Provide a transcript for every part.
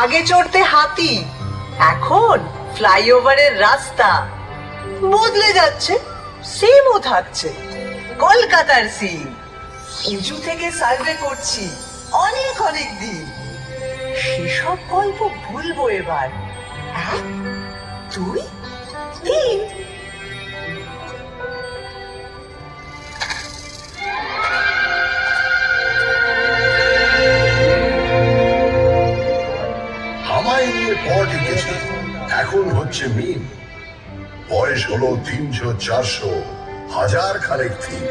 আগে চড়তে হাতি, এখন ফ্লাইওভারের রাস্তা বদলে যাচ্ছে, সিমও থাকছে। কলকাতার সিম উঁচু থেকে সার্ভে করছি অনেক অনেক দিন। সেসব গল্প ভুলবো এবার। 1 2 3। এখন হচ্ছে মিম। বয়স হলো 300 400 হাজার খানেক থিম।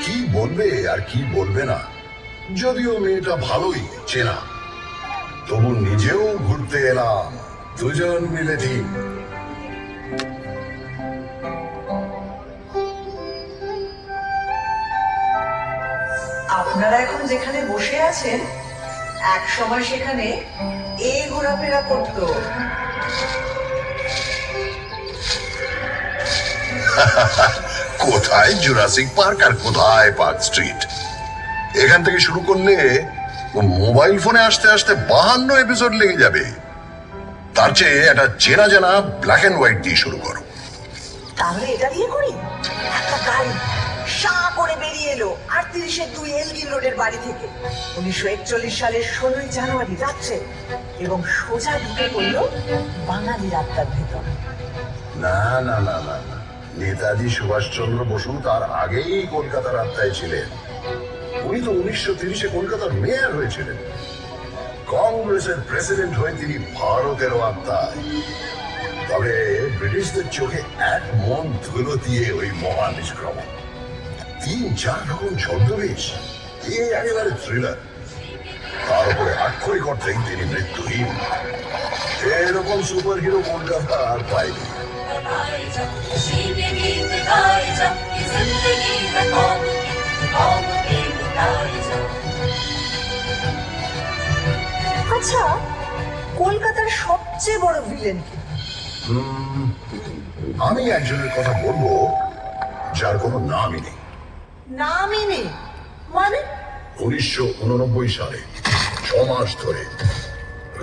কি বলবে আর কি বলবে না, যদিও মেয়েটা ভালোই চেনা, তবু নিজেও ঘুরতে এলাম, দুজন মিলে থিম। আপনারা এখন যেখানে বসে আছেন, এক সময় সেখানে ঘোরাফেরা করতো। কোথায় জুরাসিক পার্ক আর কোথায় পার্ক স্ট্রিট। এখান থেকে শুরু করলে মোবাইল ফোনে আসতে আসতে 52 এপিসোড লেগে যাবে। তার চেয়ে একটা চেনা জানা ব্ল্যাক এন্ড হোয়াইট দিয়ে শুরু করো। তাহলে এটা দিয়ে করি। একটা গাড়ি সা করে বেরিয়ে এলো 38-এর 2 এলগিন রোডের বাড়ি থেকে 1941 সালের 16ই জানুয়ারি রাত্রে, এবং সোজা ঢুকে পড়ল বাঙালি রাস্তার ভেতর। না না না না না, নেতাজি সুভাষচন্দ্র বসু তার আগেই কলকাতার আত্মায় ছিলেন। উনি তো 1930-এ কলকাতার মেয়র হয়েছিলেন। কংগ্রেসের প্রেসিডেন্ট হয়ে তিনি ভারতেরও আত্মায়। তবে ব্রিটিশদের চোখে এক মন ধুলো দিয়ে ওই মহান নিষ্ক্রমণ, 3-4 রকম ছদ্মবেশ, একেবারে থ্রিলার। তার উপরে আক্ষরিক অর্থেই তিনি মৃত্যুহীন। এরকম সুপার হিরো কলকাতা আর পায়নি। আচ্ছা, কলকাতার সবচেয়ে বড় ভিলেন কি? আমি একজনের কথা বলবো যার কোনো নামই নেই। নামই নেই মানে? 1989 সালে 6 মাস ধরে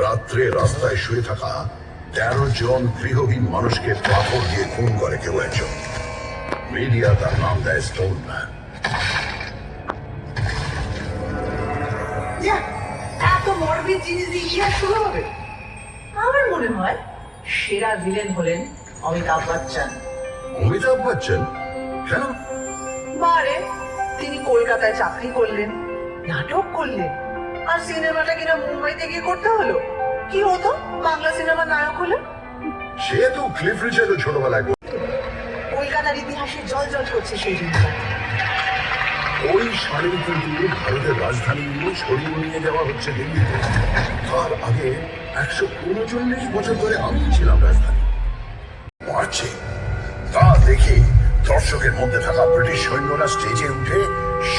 রাত্রে রাস্তায় শুয়ে থাকা 13 জন গৃহহীন মানুষকে পাথর দিয়ে খুন করে কেউ একজন। মিডিয়া তার নাম দেয় স্টোন ম্যান। এত মরবিড জিনিস দিয়ে ইতিহাস শুরু হবে? আমার মনে হয় সেরা ভিলেন হলেন অমিতাভ বচ্চন। অমিতাভ বচ্চন কেন? বারে, তিনি কলকাতায় চাকরি করলেন, নাটক করলেন, আর সিনেমাটা কিনা মুম্বাইতে গিয়ে করতে হলো। কি হতো বাংলা সিনেমার নায়ক হলে? সে তো ক্লিফ রিচার্ডও ছোটবেলায়। কলকাতার ইতিহাসে জল জল করছে সেই দিনটা। ওই শাড়ি কিন্তু ভারতের রাজধানী সরিয়ে নিয়ে যাওয়া হচ্ছে দিল্লিতে। তার আগে 139 বছর ধরে আমি ছিলাম রাজধানী। মার্চে তা দেখে দর্শকের মধ্যে থাকা ব্রিটিশ সৈন্যরা স্টেজে উঠে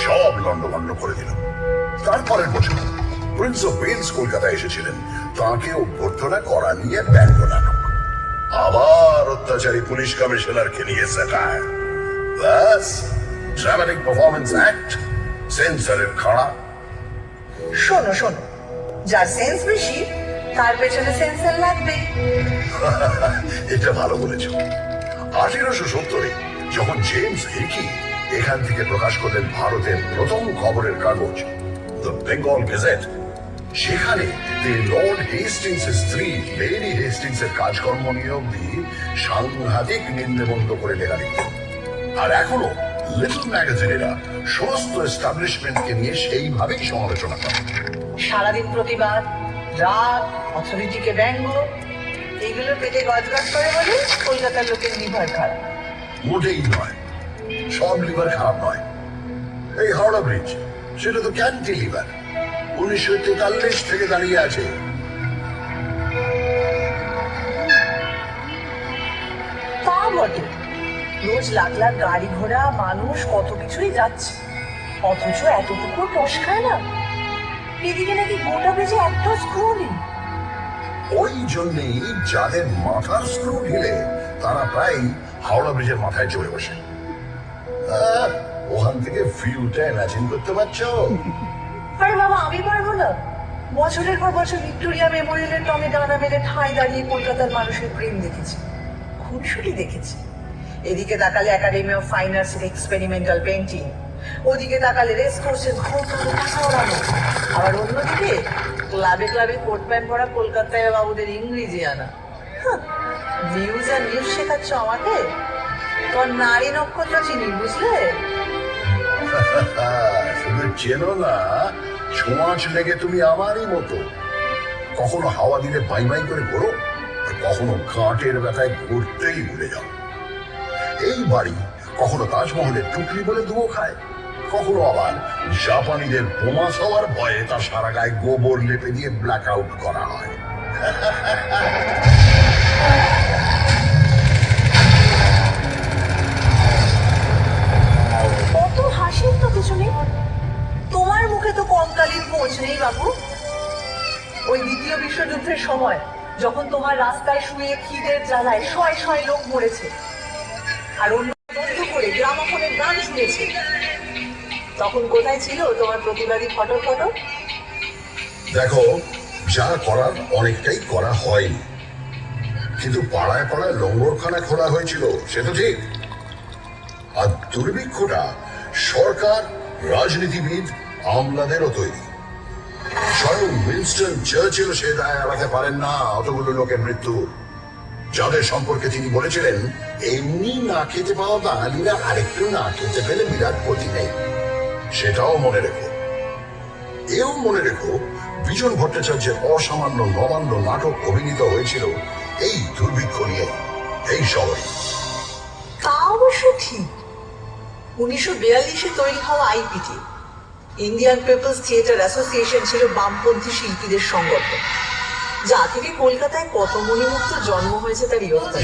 সব লন্ডভন্ড করে দিল। তারপরের বছর প্রিন্স অফ ওয়েলস কলকাতায় এসেছিলেন, তাঁকে অভ্যর্থনা করা নিয়ে ব্যঙ্গ নাটক। আবার অত্যাচারী পুলিশ কমিশনারকে নিয়ে স্যাটায়ার। ব্যাস, ড্রামাটিক পারফরমেন্স অ্যাক্ট, সেন্সরের খাড়া। শোনো শোনো, যার সেন্স বেশি তার পেছনে সেন্সর লাগবে। এটা ভালো বলেছ। 1870-এ যখন জেমস হিকি এখান থেকে প্রকাশ করলেন ভারতের প্রথম খবরের কাগজ দ্য বেঙ্গল গেজেট, সেখানে তিনি লর্ড হেস্টিংসের স্ত্রী লেডি হেস্টিংসের কাজকর্ম নিয়ে অব্দি সাংঘাতিক নিন্দে করে লেখা লিখতেন। আর এখনো লিটল ম্যাগাজিনেরা সমস্ত এস্টাবলিশমেন্টকে নিয়ে সেইভাবেই সমালোচনা করে। সারাদিন প্রতিবাদ, রাগ, অথরিটিকে ব্যঙ্গ, এগুলো পেটে গজগজ করে বলে কলকাতার লোকের লিভার খারাপ। মোটেই নয়, সব লিভার খারাপ নয়। এই হাওড়া ব্রিজ, সেটা তো ক্যান্টিলিভার। 1943 থেকে দাঁড়িয়ে আছে। তা বটে, রোজ লাখ লাখ গাড়ি ঘোড়া মানুষ কত কিছুই যাচ্ছে, অথচ এতটুকু টস খায় না। এদিকে নাকি গোটা ব্রিজে একটা স্ক্রু নেই। ওই জন্যই যাদের মাথার স্ক্রু ঢিলে তারা প্রায় হাওড়া ব্রিজের মাথায় চড়ে বসে। ওখান থেকে ভিউটা ইমাজিন করতে পারছো? আরে বাবা, আমি পারবো না। বছরের পর বছর ভিক্টোরিয়া মেমোরিয়ালের টমে ডানা মেলে ঠাঁই দাঁড়িয়ে কলকাতার মানুষের প্রেম দেখেছি, খুনসুটি দেখেছি। এদিকে তাকালে একাডেমি অফ ফাইন আর্টসের এক্সপেরিমেন্টাল পেন্টিং, ওদিকে তাকালে রেস কোর্সের ঘোর টাকা ওড়ানো, আবার অন্যদিকে ক্লাবে ক্লাবে কোট প্যান্ট পরা কলকাতায় বাবুদের ইংরেজি আনা। ভিউজ আর নিউজ শেখাচ্ছ আমাকে? তোর নারী নক্ষত্র চিনি, বুঝলে? শুধু চেনো না, ছোঁয়াচ লেগে তুমি আমারই মতো। কখনো হাওয়া দিলে বাই বাই করে ঘোরো, আর কখনো ঘাটের ব্যথায় ঘুরতেই ভুলে যাও। এই বাড়ি কখনো তাজমহলের টুকরি বলে ধুয়ো খায়, কখনো আবার জাপানিদের বোমা খাওয়ার ভয়ে তার সারা গায়ে গোবর লেপে দিয়ে ব্ল্যাক আউট করা হয়। কত হাসির তো কিছু নেই, তোমার মুখে তো কঙ্কালির খোঁজ নেই বাবু। ওই দ্বিতীয় বিশ্বযুদ্ধের সময় যখন তোমার রাস্তায় শুয়ে খিদের জ্বালায় শয় শয় লোক মরেছে, আর অন্য বন্ধ করে গ্রামোফোনের গান শুনেছে, তখন কোথায় ছিল তোমার প্রতিবাদী ফটো? দেখো, যা করার অনেকটাই করা হয়নি, কিন্তু পাড়ায় পাড়ায় লঙ্গরখানা খোলা হয়েছিল, সে তো ঠিক। আর দুর্ভিক্ষটা সরকার, রাজনীতিবিদ, আমলাদেরও তৈরি। স্বয়ং উইনস্টন চার্চিলও সে দায় এড়াতে পারেন না অতগুলো লোকের মৃত্যু, যাদের সম্পর্কে তিনি বলেছিলেন, এমনি না খেতে পাওয়া বাঙালিরা আরেকটু না খেতে পেলে বিরাট ক্ষতি নেই। সেটাও মনে রেখো। এও মনে রেখো, বিজন ভট্টাচার্যের অসামান্য নবান্ন নাটক অভিনীত হয়েছিল এই দুর্ভিক্ষ নিয়ে, এই শহরে। তা অবশ্য ঠিক। 1942-এ তৈরি হওয়া আইপিটি, ইন্ডিয়ান পিপলস থিয়েটার অ্যাসোসিয়েশন, ছিল বামপন্থী শিল্পীদের সংগঠন, যা থেকে কলকাতায় কত মণিমুক্ত জন্ম হয়েছে তার ইয়ত্তা।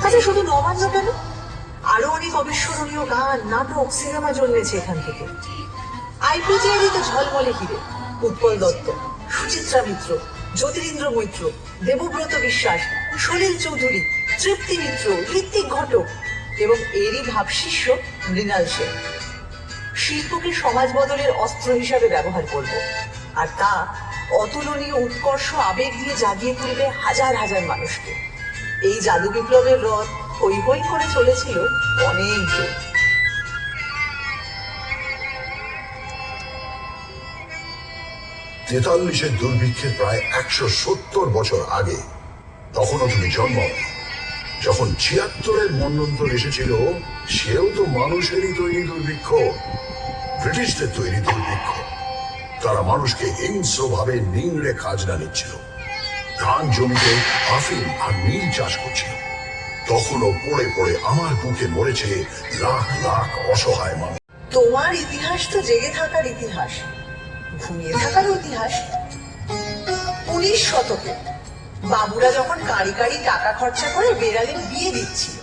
আচ্ছা, শুধু নবান্ন কেন, আরো অনেক অবিস্মরণীয় গান, নাটক, সিনেমা জন্মেছে এখান থেকে। আইপিটিআই তো ঝলমলে হিরে, উৎপল দত্ত, সুচিত্রা মিত্র, জ্যোতিরিন্দ্র মৈত্র, দেবব্রত বিশ্বাস, সলিল চৌধুরী, তৃপ্তি মিত্র, ঋত্বিক ঘটক এবং এরই ভাবশিষ্য মৃণাল সেন। শিল্পকে সমাজ বদলের অস্ত্র হিসাবে ব্যবহার করব, আর তা অতুলনীয় উৎকর্ষ আবেগ দিয়ে জাগিয়ে তুলবে হাজার হাজার মানুষকে। এই জাদু বিপ্লবের রথ হই হই করে চলেছিল অনেক দূর। 43-এর দুর্ভিক্ষের প্রায় 170 বছর আগে, তখনও তুমি জন্ম। যখন 76-এর মন্বন্তর এসেছিল, সেও তো মানুষেরই তৈরি দুর্ভিক্ষ, ব্রিটিশদের তৈরি দুর্ভিক্ষ। তারা মানুষকে হিংস্রভাবে নিংড়ে খাজনা নিচ্ছিল, ধান জমিতে আফিম আর নীল চাষ করছিল। তখনও পড়ে পড়ে আমার বুকে মরেছে লাখ লাখ অসহায় মানুষ। তোমার ইতিহাস তো জেগে থাকার ইতিহাস, ঘুমিয়ে থাকার ইতিহাস। 19 শতকে বাবুরা যখন কাঁড়ি কাঁড়ি টাকা খরচা করে বেড়ালের বিয়ে দিচ্ছিল,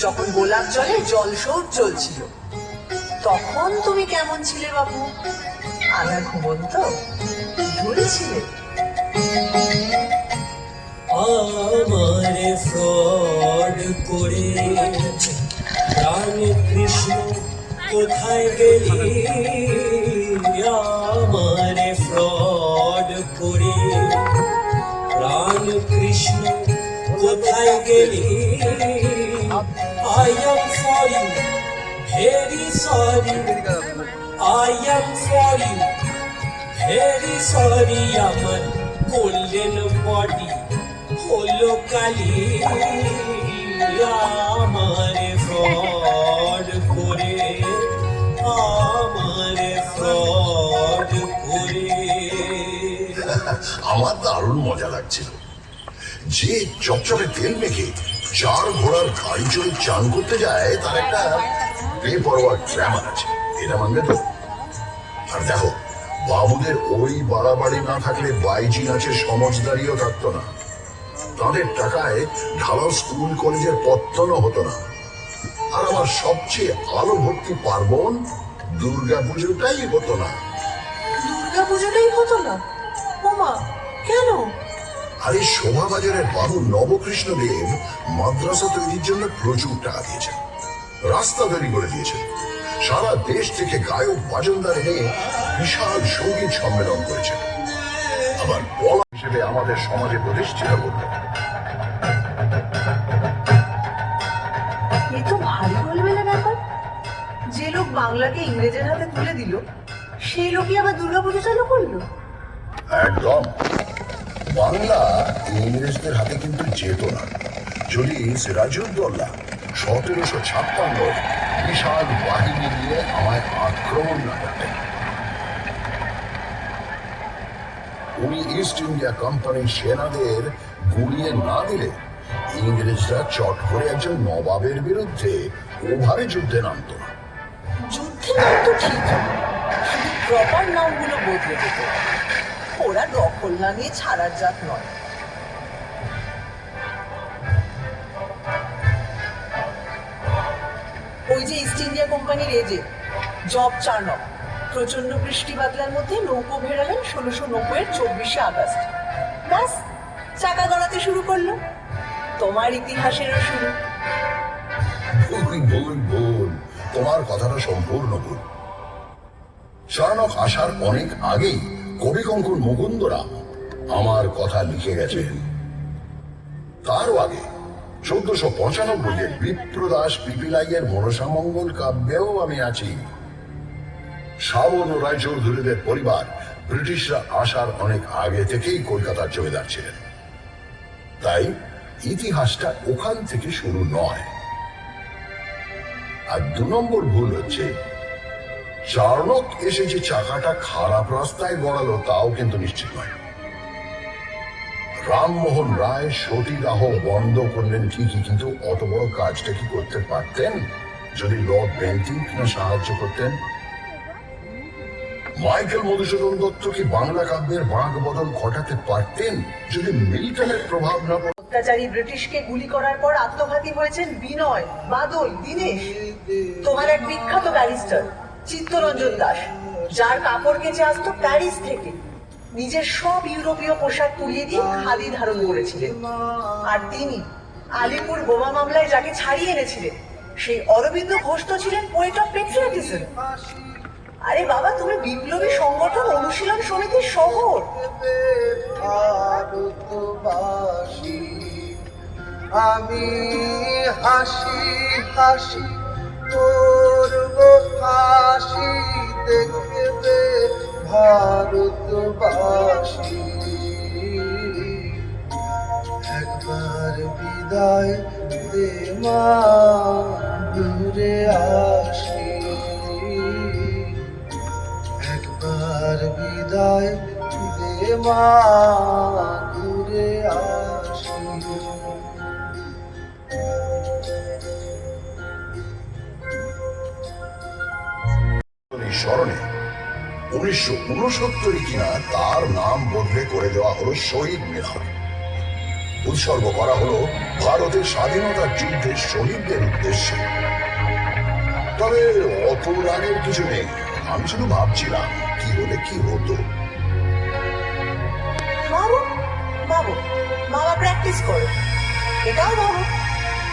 যখন গোলাপ জলে জলসৌর চলছিল, তখন তুমি কেমন ছিলে বাবু? আধা ঘুমন্ত ঘুরেছিলে। আমারে ফ্রড করে প্রাণ কৃষ্ণ কোথায় গেলি? আমারে ফ্রড করে প্রাণ কৃষ্ণ কোথায় গেলি? I am sorry, very sorry, I am sorry, very sorry, আমার গোল্ডেন বডি হলো কালি। আমারে ফ্রড আমার দারুণ মজা লাগছিল। যে চপচপে তেল মেখে 4 ঘোড়ার গাড়ি চড়ে চান করতে যায় তার একটা বেপরোয়া গ্ল্যামার আছে, এটা মানবে তো? আর দেখো, বাবুদের ওই বাড়াবাড়ি না থাকলে বাইজি নাচের সমঝদারিও থাকতো না। তাদের টাকায় ঢালাও স্কুল কলেজের পত্তনও হতো না। আর আমার সবচেয়ে আলো ভর্তি পার্বণ দুর্গা পুজোটাই হতো না। দুর্গা পুজোটাই হতো না? ওমা, কেন? আরে শোভাবাজারের বাবু নবকৃষ্ণ দেব মাদ্রাসা তৈরির জন্য প্রচুর টাকা দিয়েছেন, রাস্তা তৈরি করে দিয়েছেন, সারা দেশ থেকে গায়ক বাজনদার এনে বিশাল সঙ্গীত সম্মেলন করেছেন, আবার বলা হিসেবে আমাদের সমাজে প্রতিষ্ঠিত করলেন। এ তো ভারী গোলমেলে ব্যাপার। যে লোক বাংলাকে ইংরেজের হাতে তুলে দিল, সেই লোকই আবার দুর্গাপুজো চালু করলো। একদম। বাংলা ইংরেজদের হাতে কিন্তু যেত না যদি সিরাজউদ্দৌলা 1756 বিশাল বাহিনী নিয়ে আমায় আক্রমণ না করতেন। উনি ইস্ট ইন্ডিয়া কোম্পানির সেনাদের গুড়িয়ে না দিলে ইংরেজরা চট করে একজন নবাবের বিরুদ্ধে ওভারে যুদ্ধে নামত না। যুদ্ধের নাম তো ঠিক, শুধু প্রপার নামগুলো বদলে দিত। ওরা দখল না নিয়ে ছাড়ার জাত নয়। ওই যে ইস্ট ইন্ডিয়া কোম্পানির এজেন্ট জব চার্নক প্রচন্ড বৃষ্টি বাদলার মধ্যে নৌকো ভেড়ালেন 1690 24 আগস্ট। ব্যাস, চাকা গড়াতে শুরু করলো। তোমার ইতিহাসেরও শুরু। ভুল, তোমার কথাটা সম্পূর্ণ ভুল। চার্নক আসার অনেক আগেই কবি কঙ্কন মুকুন্দরাম আমার কথা লিখে গেছেন। তারও আগে 1495 বিপ্রদাস পিপিলাইয়ের মনসামঙ্গল কাব্যেও আমি আছি। শ্রাবণ ও রায়চৌধুরীদের পরিবার ব্রিটিশরা আসার অনেক আগে থেকেই কলকাতার জমিদার ছিলেন, তাই ইতিহাসটা ওখান থেকে শুরু নয়। আর 2 নম্বর ভুল হচ্ছে, চার্নক এসে যে চাকাটা খারাপ রাস্তায় গড়ালো তাও কিন্তু নিশ্চিত নয়। রামমোহন রায় সতীদাহ বন্ধ করলেন ঠিকই, কিন্তু অত বড় কাজটা কি করতে পারতেন যদি লর্ড বেন্টিঙ্ক না সাহায্য করতেন? মাইকেল মধুসূদন দত্ত কি বাংলা কাব্যের বাঁক বদল ঘটাতে পারতেন যদি মিল্টনের প্রভাব না পড়ত? অত্যাচারী ব্রিটিশকে গুলি করার পর আত্মঘাতী হয়েছেন বিনয়, বাদল, দীনেশ। তোমার এক বিখ্যাত ব্যারিস্টার চিত্তরঞ্জন দাস, যার কাপড় কেচে আসতো প্যারিস থেকে, নিজের সব ইউরোপীয় পোশাক তুলিয়ে দিয়ে খাদি ধারণ করেছিলেন। আর তিনি আলিপুর বোমা মামলায় যাকে ছাড়িয়ে এনেছিলেন, সেই অরবিন্দ ঘোষ তো ছিলেন পোয়েট অফ পেট্রিয়টিজম। আরে বাবা, তুমি বিপ্লবী সংগঠন অনুশীলন সমিতির শহর। ভারতবাসী আমি হাসি হাসি করব ফাঁসি, দেখবে ভারতবাসী। একবার বিদায় দে মা, ঘুরে আসি। একবার বিদায় দে মা, ঘুরে আসি। স্মরণে 1969 কিনা তার নাম বদলে করে দেওয়া হলো শহীদ মিনার। উৎসর্গ করা হলো ভারতের স্বাধীনতার যুদ্ধে শহীদদের উদ্দেশ্যে। তবে অত রাগের কিছু নেই, আমি শুধু ভাবছিলাম কি হলে কি হতো। বাবা প্র্যাকটিস করো। এটাও ভাবো,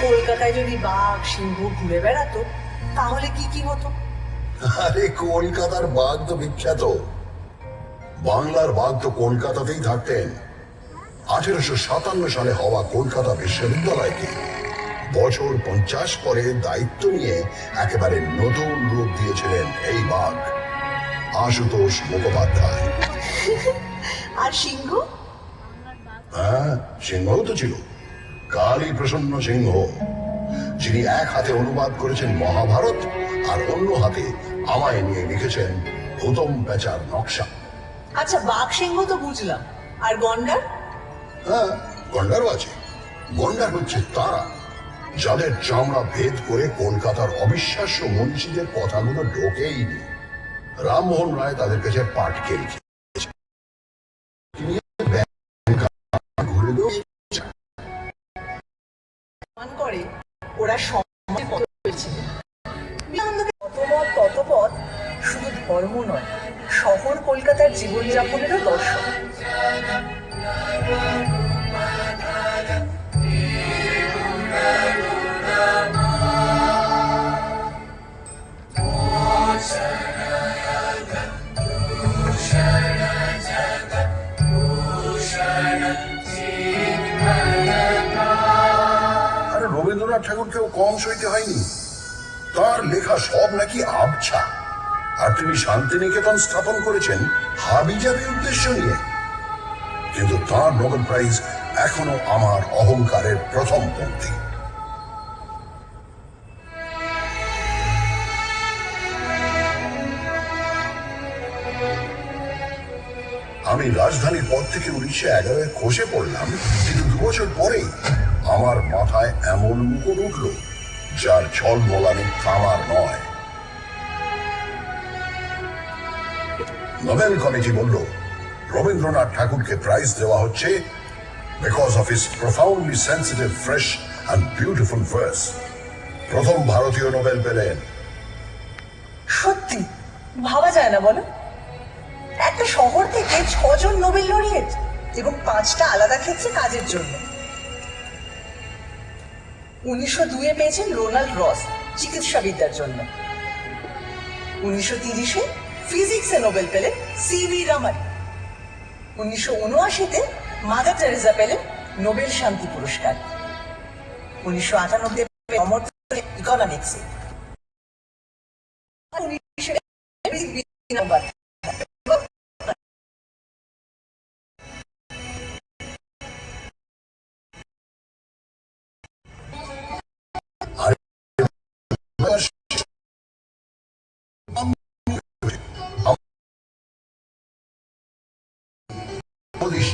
কলকাতায় যদি বাঘ সিংহ ঘুরে বেড়াতো তাহলে কি কি হতো। আরে কলকাতার বাঘ তো বিখ্যাত, বাংলার বাঘ তো কলকাতাতেই থাকতেন। 1857 সালে হওয়া কলকাতা বিশ্ববিদ্যালয়কে বছর 50 পরে দায়িত্ব নিয়ে একেবারে নতুন রূপ দিয়েছিলেন এই বাঘ, আশুতোষ মুখোপাধ্যায়। আর সিংহ? হ্যাঁ, সিংহও তো ছিল, কালী প্রসন্ন সিংহ, যিনি এক হাতে অনুবাদ করেছেন মহাভারত আর অন্য হাতে আমায় নিয়ে লিখেছেন হুতম প্যাঁচার নকশা। আচ্ছা, বাঘ সিংহ তো বুঝলাম, আর গন্ডার? হ্যাঁ, গন্ডারও আছে। গন্ডার হচ্ছে তারা যাদের চামড়া ভেদ করে কলকাতার অবিশ্বাস্য মনীষীদের কথাগুলো ঢোকেইনি। রামমোহন রায় তাদের কাছে পাটকে রেখেছে। ঘুরে প্রমাণ করে ওরা সমাজে কত হয়েছিল। কত মত কত পথ, শুধু ধর্ম নয়, শহর কলকাতার জীবনযাপনেরও দর্শন। আরে রবীন্দ্রনাথ ঠাকুরকেও কম সইতে হয়নি। তার লেখা সব নাকি আবছা, আর তিনি শান্তিনিকেতন স্থাপন করেছেন হাবিজাবি উদ্দেশ্য নিয়ে। কিন্তু তার নোবেল প্রাইজ এখনো আমার অহংকারের প্রথম পংক্তি। আমি রাজধানীর পর থেকে 1911 খসে পড়লাম, কিন্তু 2 বছর পরেই আমার মাথায় এমন মুকুট উঠল যার ঝলমলানি থামার নয়। নোবেল কমিটি বলল রবীন্দ্রনাথ ঠাকুরকে প্রাইজ দেওয়া হচ্ছে because of his profoundly sensitive, fresh and beautiful verse. প্রথম ভারতীয় নোবেল পেলেন। সত্যি ভাবা যায় না বলো, একটা শহর থেকে 6 জন নোবেল লরিয়েট এবং 5টা আলাদা ক্ষেত্রে কাজের জন্য। 1902-এ পেয়েছেন রোনাল্ড রস চিকিৎসাবিদ্যার জন্য। 1930-এ ফিজিক্সে নোবেল পেলেন সিভি রামন। 1979-তে মাদার টেরেসা পেলেন নোবেল শান্তি পুরস্কার। 1998-তে অমর ইকোনমিক্সে। 1900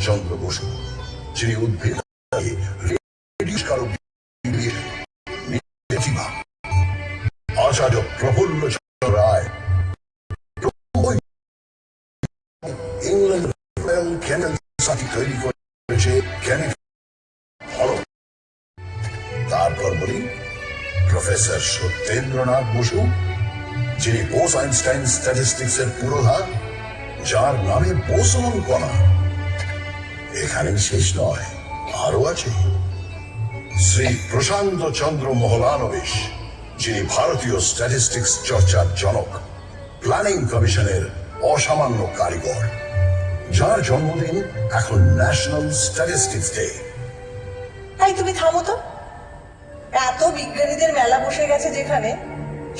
চন্দ্র বসু, যিনি উদ্ভিদ আচার্য প্রফুল্ল চন্দ্র রায়, ইংল্যান্ড তৈরি করেছে। তারপর বলি প্রফেসর সত্যেন্দ্রনাথ বসু, যিনি বোস আইনস্টাইন স্ট্যাটিস্টিক্স এর পুরোধা, যার নামে বোসন কণা। এখানেই শেষ নয়, আরো আছে শ্রী প্রশান্ত চন্দ্র মোহলানবিশ, যিনি ভারতীয় স্ট্যাটিস্টিক্স চর্চার জনক, প্ল্যানিং কমিশনের অসামান্য কারিগর, যার জন্মদিন এখন ন্যাশনাল স্ট্যাটিস্টিক্স ডে। তাই তুমি থামো তো, এত বিজ্ঞানীদের মেলা বসে গেছে যেখানে,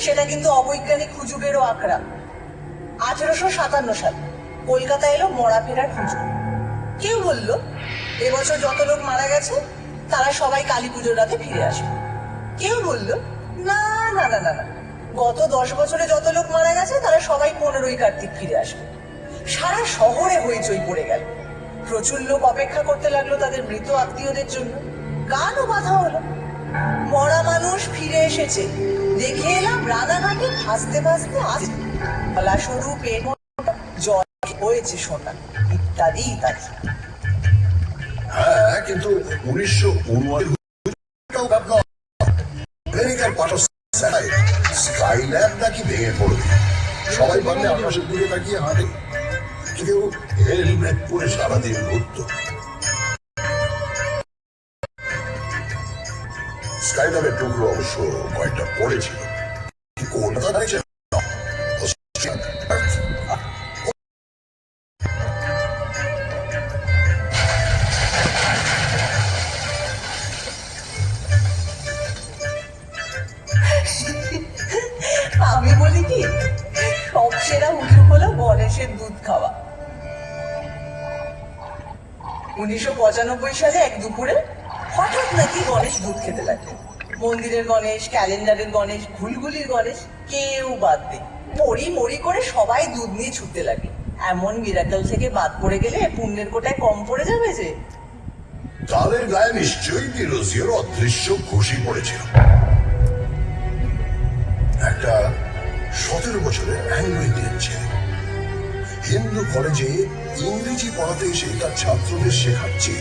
সেটা কিন্তু অবৈজ্ঞানিক হুজুগেরও আঁকড়া। 1857 সাল কলকাতা এলো মরা ফেরার হুজুগ। কেউ বলল এবছর যত লোক মারা গেছে তারা সবাই কালী পুজোর রাতে ফিরে আসবে। কেউ বলল না না না না না, গত 10 বছরে যত লোক মারা গেছে তারা সবাই 15ই কার্তিক ফিরে আসবে। সারা শহরে হইচই পড়ে গেল। প্রচুর লোক অপেক্ষা করতে লাগলো তাদের মৃত আত্মীয়দের জন্য। গানও বাঁধা হলো, মরা মানুষ ফিরে এসেছে, দেখে এলাম রানাঘাটে ভাসতে ভাসতে আসছে, গলা সরু, পেট মোটা, জল হয়েছে সোনা, ইত্যাদি ইত্যাদি। হ্যাঁ, কিন্তু 1979 আমেরিকার পাঠশালায় স্কাইল্যাব নাকি ভেঙে পড়বে। সবাই ভাবলে আকাশের দিকে তাকিয়ে হাঁটে, কেউ হেলমেট পরে সারাদিন ঘুরত। স্কাইল্যাবের টুকরো অবশ্য কয়েকটা পড়েছিল। কলকাতা দেখছে আমি বলি কি, সব সেরা হুজুগ হলো গণেশের দুধ খাওয়া। 1995 সালে এক দুপুরে হঠাৎ নাকি গণেশ দুধ খেতে লাগলেন। মন্দিরের গণেশ, ক্যালেন্ডারের গণেশ, ঘুলঘুলির গণেশ, কেউ বাদ নেই। মরি মরি করে সবাই দুধ নিয়ে ছুটতে লাগলো। এমন মিরাকল থেকে বাদ পড়ে গেলে পুণ্যের কোটায় কম পড়ে যাবে যে। তাদের গায়ে নিশ্চয়ই তিরোজিওর অদৃশ্য খুশি পড়েছিল। একটা 17 বছরের অ্যাংলো ইন্ডিয়ান ছেলে হিন্দু কলেজে ইংরেজি পড়াতে এসে তার ছাত্রদের শেখাচ্ছে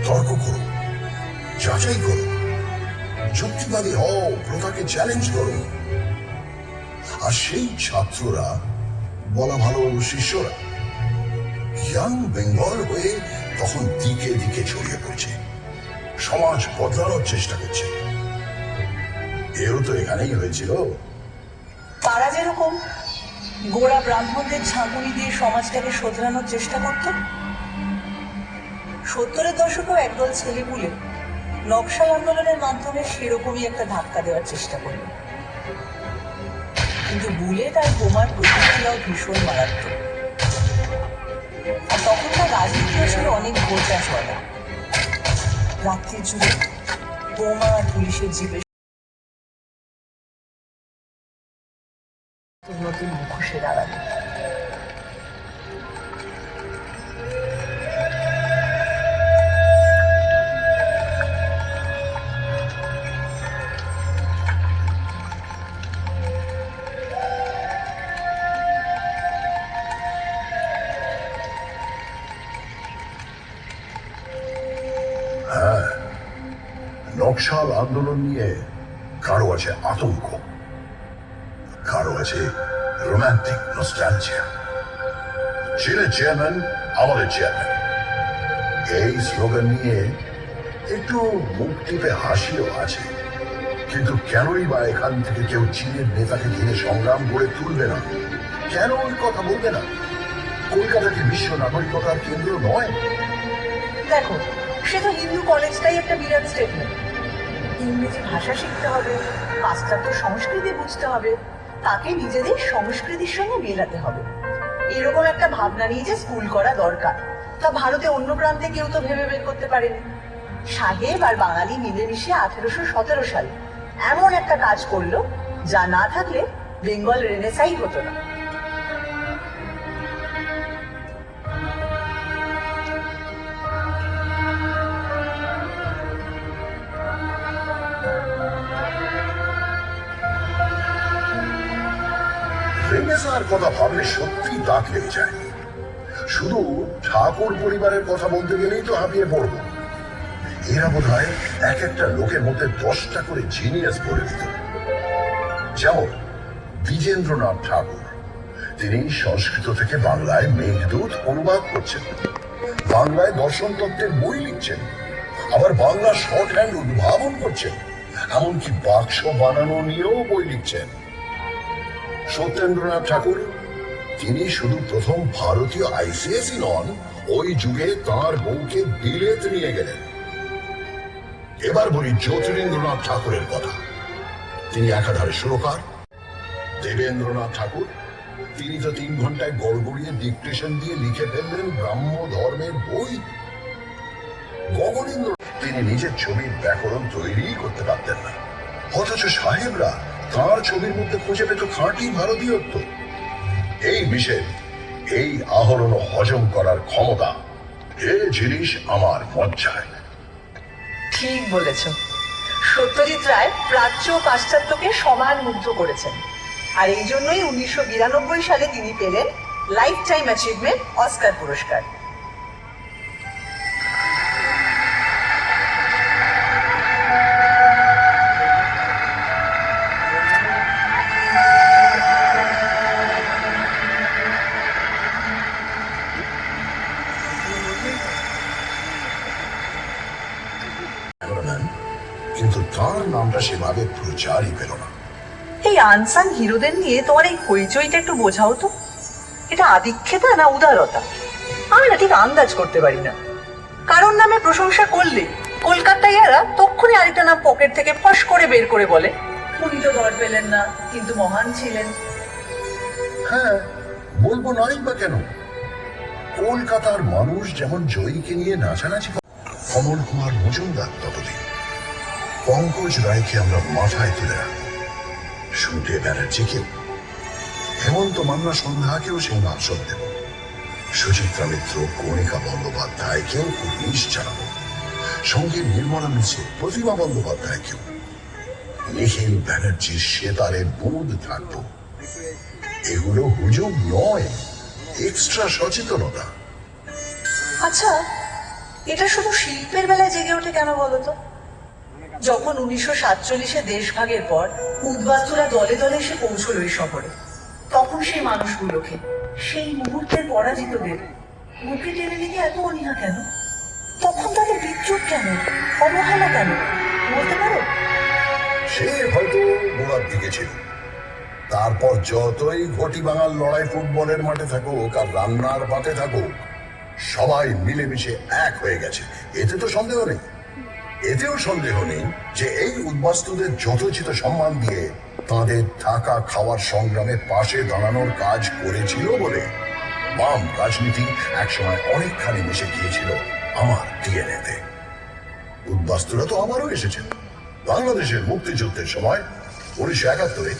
তর্ক করো, যাচাই করো, যুক্তিবাদী হও, প্রথাকে চ্যালেঞ্জ করো। আর সেই ছাত্ররা, বলা ভালো শিষ্যরা, ইয়াং বেঙ্গল হয়ে তখন দিকে দিকে ছড়িয়ে পড়ছে, সমাজ বদলানোর চেষ্টা করছে। এও তো এখানেই হয়েছিল। তারা যেরকম গোড়া ব্রাহ্মণদের ঝাঁকুনি দিয়ে সমাজটাকে শোধরানোর চেষ্টা করত, 70-এর দশকেও একদল ছেলেপুলে নকশাল আন্দোলনের মাধ্যমে সেরকমই একটা ধাক্কা দেওয়ার চেষ্টা করল। কিন্তু বুলেট আর বোমার প্রতিক্রিয়াও ভীষণ মারাত্মক। আর তখনকার রাজনীতিও ছিল অনেক গোটা চলা। রাত্রি জুড়ে বোমা আর পুলিশের জিপে নতুন মুখোশে দাঁড়াবে। নকশাল আন্দোলন নিয়ে কারো আছে আতঙ্ক, কারো আছে রোমান্টিক নস্টালজিয়া। চীনের চেয়ারম্যান আমাদের চেয়ারম্যান, এই স্লোগান নিয়ে একটু মুখ টিপে হাসিও আছে। কিন্তু কেনই বা এখান থেকে কেউ চীনের নেতাকে ঘিরে সংগ্রাম গড়ে তুলবে না? কেন ওই কথা বলবে না? কলকাতা কি বিশ্ব নাগরিকতার কেন্দ্র নয়? দেখো, সে তো হিন্দু কলেজটাই একটা বিরাট স্টেটমেন্ট। ইংরেজি ভাষা শিখতে হবে, পাশ্চাত্য সংস্কৃতি বুঝতে হবে, তাকে নিজেদের সংস্কৃতির সঙ্গে মেলাতে হবে, এরকম একটা ভাবনা নিয়ে যে স্কুল করা দরকার, তা ভারতে অন্য প্রান্তে কেউ তো ভেবে বের করতে পারেনি। সাহেব আর বাঙালি মিলেমিশে 1817 সালে এমন একটা কাজ করলো যা না থাকলে বেঙ্গল রেনেসাই হতো না। রেনেসাঁর কথা ভাবলে সত্যি দাঁত লেগে যায়। শুধু ঠাকুর পরিবারের কথা বলতে গেলেই তো হাঁপিয়ে পড়ব। এরা বোধ হয় এক একটা লোকের মধ্যে 10টা করে জিনিয়াস বলে দিত। যেমন দ্বিজেন্দ্রনাথ ঠাকুর, তিনি সংস্কৃত থেকে বাংলায় মেঘদূত অনুবাদ করছেন, বাংলায় দর্শন তত্ত্বের বই লিখছেন, আবার বাংলা শর্ট হ্যান্ড উদ্ভাবন করছেন, এমনকি বাক্স বানানো নিয়েও বই লিখছেন। সত্যেন্দ্রনাথ ঠাকুর, তিনি শুধু প্রথম ভারতীয় আইসিএসই নন, ওই যুগে তাঁর বউকে বিলেত নিয়ে গেলেন। এবার বলি জ্যোতিরিন্দ্রনাথ ঠাকুরের কথা, তিনি একাধারে সুরকার। দেবেন্দ্রনাথ ঠাকুর, তিনি তো 3 ঘন্টায় গড়গড়িয়ে ডিকটেশন দিয়ে লিখে ফেললেন ব্রাহ্ম ধর্মের বই। গগনেন্দ্র, তিনি নিজের ছবির ব্যাকরণ তৈরি করতে পারতেন না, অথচ সাহেবরা তাঁর ছবির মধ্যে খুঁজে পেত খাঁটি ভারতীয়ত্ব। এই বিশেষ, এই আহরণ হজম করার ক্ষমতা, এ জিনিস আমার মজ্জায়। ঠিক বলেছ, সত্যজিৎ রায় প্রাচ্য ও পাশ্চাত্যকে সমান মুগ্ধ করেছেন। আর এই জন্যই 1992 সালে তিনি পেলেন লাইফ টাইম অ্যাচিভমেন্ট অস্কার পুরস্কার। কিন্তু তার নামটা সেভাবে প্রচারই পেল না। এই আনসাং হিরোদের নিয়ে তোমার এই হইচইটা একটু বোঝাও তো, এটা আদিক্ষেতা না উদারতা? আমি না ঠিক আন্দাজ করতে পারি না। কারণ নামে প্রশংসা করলে কলকাতায় এরা তক্ষুনি আরেকটা নাম পকেট থেকে ফস করে বের করে বলে, উনি তো দর পেলেন না কিন্তু মহান ছিলেন। হ্যাঁ, বলবো নয় বা কেন? কলকাতার মানুষ যেমন জয়ীকে নিয়ে নাচানাচি, কমল কুমার মজুমদার ততদিন, পঙ্কজ রায়কে আমরা মাথায় তুলে রাখবো, শুনতে ব্যানার্জিকেও। হেমন্ত মান্না সন্ধ্যাকেও সেই মার্শল দেব, সুচিত্রা মিত্র, কণিকা বন্দ্যোপাধ্যায়কেও পুলিশ চালাবো, সঙ্গে নির্মলা মিছে, প্রতিমা বন্দ্যোপাধ্যায়কেও। নিখিল ব্যানার্জির সেতারে বুধ থাকবো। এগুলো হুজুগ নয়, এক্সট্রা সচেতনতা। আচ্ছা, এটা শুধু শিল্পের বেলায় জেগে ওঠে কেন বলতো? যখন 1947-এ দেশভাগের পর উদ্বাস্তুরা দলে দলে এসে পৌঁছল এই শহরে, তখন সেই মানুষগুলোকে, সেই মুহূর্তের পরাজিতদের বুকে টেনে নিতে এত অনীহা কেন? তখন তাদের বিদ্রুপ কেন, অবহেলা কেন, বলতে পারো? সে হয়তো গোড়ার দিকে ছিল। তারপর যতই ঘটি বাঙাল লড়াই ফুটবলের মাঠে থাকুক আর রান্নার পাতে থাকুক, সবাই মিলেমিশে এক হয়ে গেছে, এতে তো সন্দেহ নেই। এতেও সন্দেহ নেই যে এই উদ্বাস্তুদের যথোচিত সম্মান দিয়ে তাদের থাকা খাওয়ার সংগ্রামে পাশে দাঁড়ানোর কাজ করেছিল বলে বাম রাজনীতি একসময় অনেকখানি মিশে গিয়েছিল আমার ডিএনএতে। উদ্বাস্তুরা তো আবারও এসেছেন। বাংলাদেশের মুক্তিযুদ্ধের সময় 1971-এ